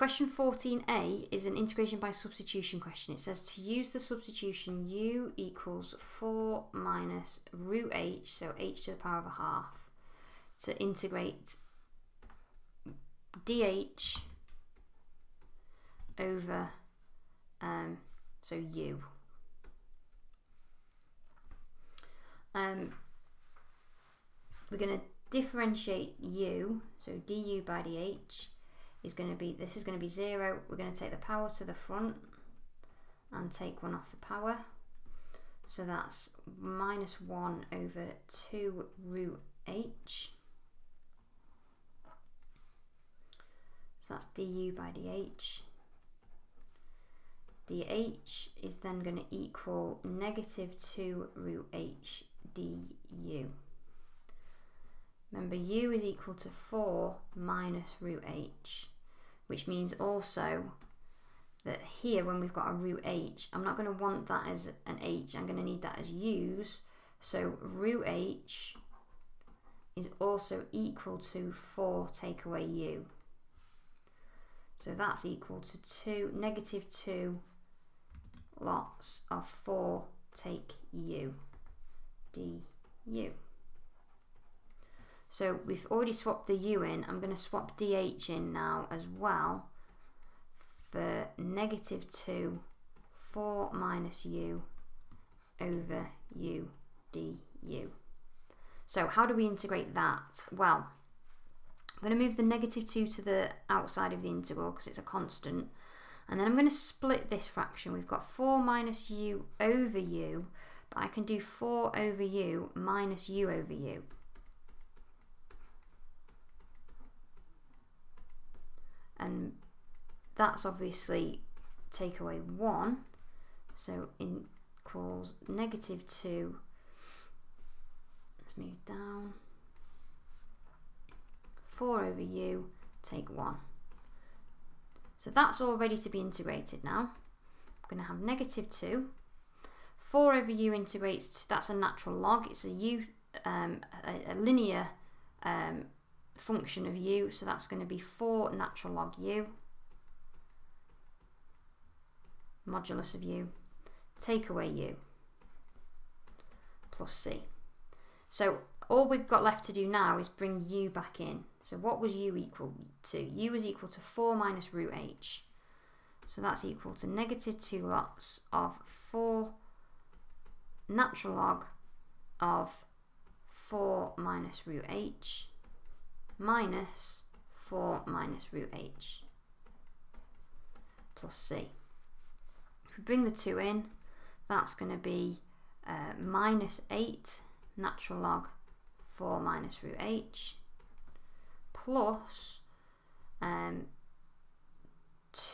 question 14a is an integration by substitution question. It says to use the substitution u equals 4 minus root h, so h to the power of a half, to integrate dh over so u. We're going to differentiate u, so du by dh is going to be, this is going to be 0. We're going to take the power to the front and take 1 off the power. So that's minus 1 over 2 root h. So that's du by dh. dh is then going to equal negative 2 root h du. Remember, u is equal to 4 minus root h, which means also that here when we've got a root h, I'm not going to want that as an h, I'm going to need that as u's. So root h is also equal to 4 take away u. So that's equal to negative 2 lots of 4 take u du. So we've already swapped the u in. I'm going to swap dh in now as well for negative 2 4 minus u over u du. So how do we integrate that? Well, I'm going to move the negative 2 to the outside of the integral because it's a constant. And then I'm going to split this fraction. We've got 4 minus u over u, but I can do 4 over u minus u over u. And that's obviously take away 1, so equals negative 2, let's move down, 4 over u, take 1. So that's all ready to be integrated now. I'm going to have negative 2, 4 over u integrates, that's a natural log, it's a u, a linear function of u, so that's going to be 4 natural log u, modulus of u, take away u, plus c. So all we've got left to do now is bring u back in. So what was u equal to? U was equal to 4 minus root h. So that's equal to negative 2 lots of 4 natural log of 4 minus root h minus 4 minus root h plus c. If we bring the 2 in, that's going to be minus 8 natural log 4 minus root h plus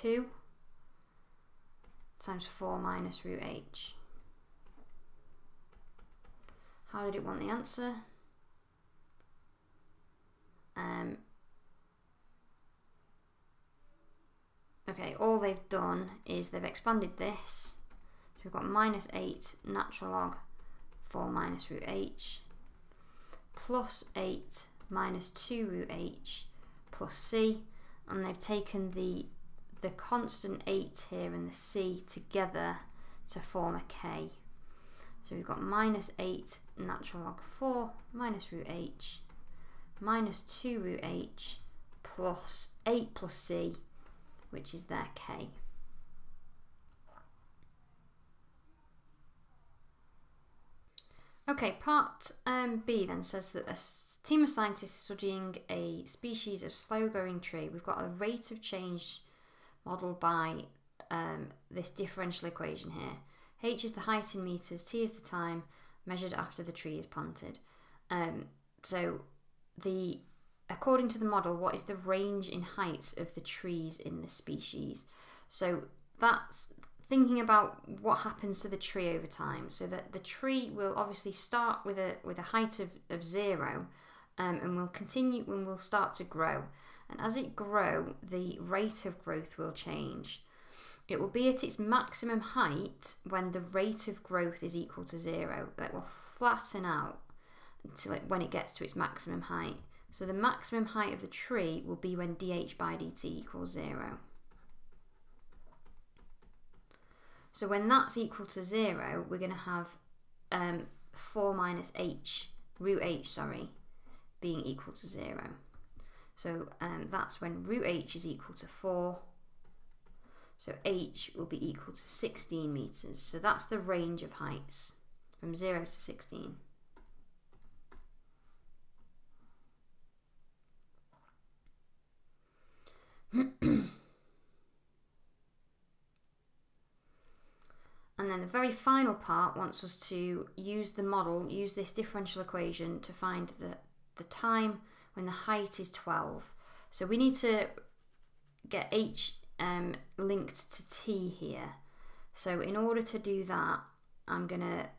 2 times 4 minus root h. How did it want the answer? Okay, all they've done is they've expanded this. So we've got minus 8 natural log 4 minus root h plus 8 minus 2 root h plus c, and they've taken the constant 8 here and the c together to form a k. So we've got minus 8 natural log 4 minus root h minus 2 root h plus 8 plus c, which is their k. Okay, part B then says that a team of scientists studying a species of slow-growing tree, we've got a rate of change modelled by this differential equation here. H is the height in meters, T is the time measured after the tree is planted. So according to the model, what is the range in heights of the trees in the species? So that's thinking about what happens to the tree over time. So that the tree will obviously start with a height of 0, and will continue when we'll start to grow. And as it grows, the rate of growth will change. It will be at its maximum height when the rate of growth is equal to 0. That will flatten out until when it gets to its maximum height. So the maximum height of the tree will be when dh by dt equals 0. So when that's equal to 0, we're going to have 4 minus h, root h, sorry, being equal to 0. So that's when root h is equal to 4. So h will be equal to 16 meters. So that's the range of heights from 0 to 16. And then the very final part wants us to use the model, use this differential equation to find the time when the height is 12. So we need to get h linked to t here. So in order to do that, I'm going to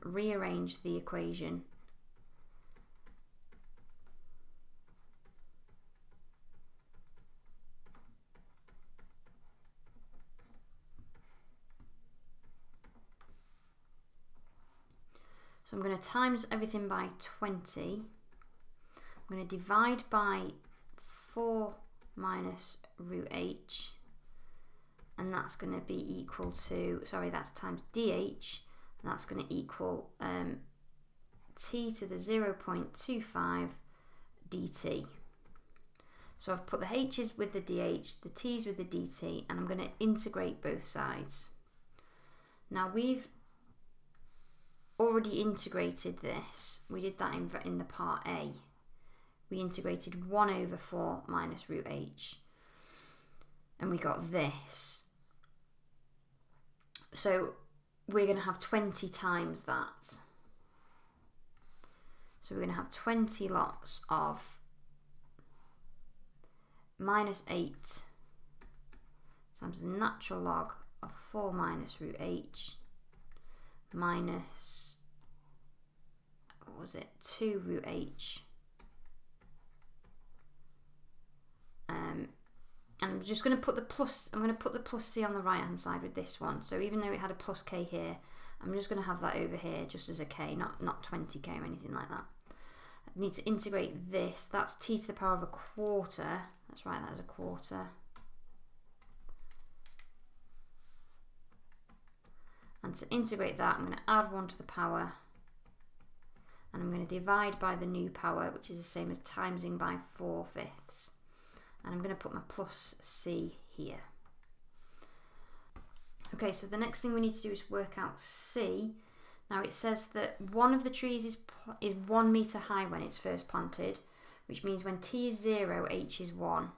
rearrange the equation. So I'm going to times everything by 20. I'm going to divide by 4 minus root h, and that's going to be equal to, sorry, that's times dh, and that's going to equal t to the 0.25 dt. So I've put the h's with the dh, the t's with the dt, and I'm going to integrate both sides. Now we've already integrated this. We did that in the part A. We integrated 1 over 4 minus root h, and we got this. So we're going to have 20 times that. So we're going to have 20 lots of minus 8 times the natural log of 4 minus root h minus, what was it, 2 root h. And I'm just going to put the plus, I'm going to put the plus c on the right hand side with this one. So even though it had a plus k here, I'm just going to have that over here just as a k, not 20k or anything like that. I need to integrate this. That's t to the power of a quarter. Let's write that as a quarter. And to integrate that, I'm going to add 1 to the power, and I'm going to divide by the new power, which is the same as timesing by 4/5. And I'm going to put my plus c here. Okay, so the next thing we need to do is work out c. Now it says that one of the trees is 1 meter high when it's first planted, which means when t is 0, h is 1.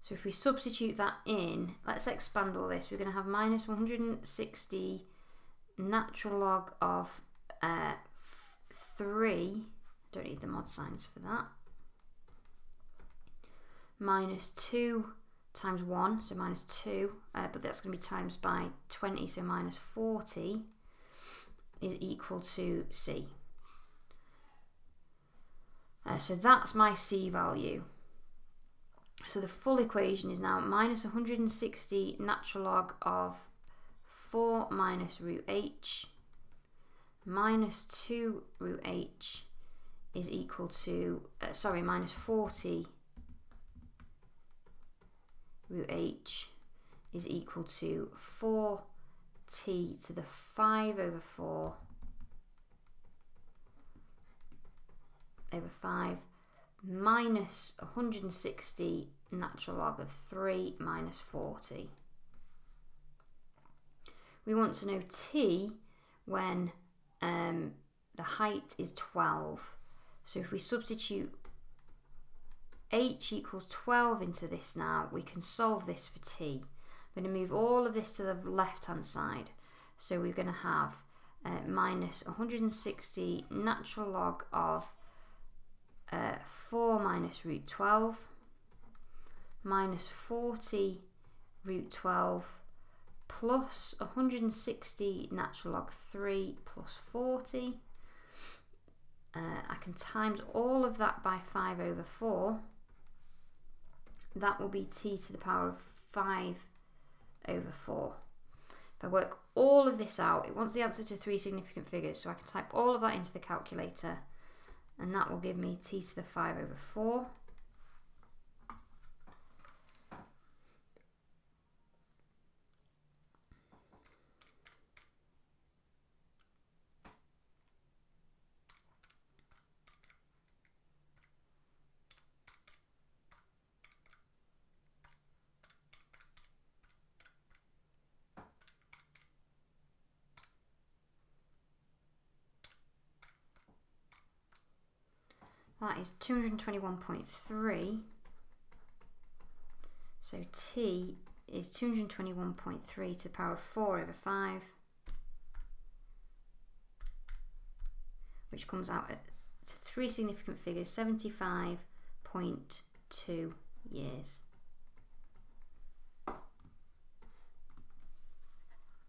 So if we substitute that in, let's expand all this. We're going to have minus 160 natural log of 3, don't need the mod signs for that, minus 2 times 1, so minus 2, but that's going to be times by 20, so minus 40 is equal to c. So that's my c value. So the full equation is now minus 160 natural log of 4 minus root h minus 2 root h is equal to, minus 40 root h is equal to 4t to the 5 over 4 over 5 minus 160 natural log of 3 minus 40. We want to know t when the height is 12. So if we substitute h equals 12 into this now, we can solve this for t. I'm going to move all of this to the left hand side. So we're going to have minus 160 natural log of 4 minus root 12 minus 40 root 12 plus 160 natural log 3 plus 40. I can times all of that by 5 over 4. That will be t to the power of 5 over 4. If I work all of this out, it wants the answer to 3 significant figures, so I can type all of that into the calculator. and that will give me t to the 5/4. That is 221.3. So t is 221.3 to the power of 4/5, which comes out at 3 significant figures, 75.2 years.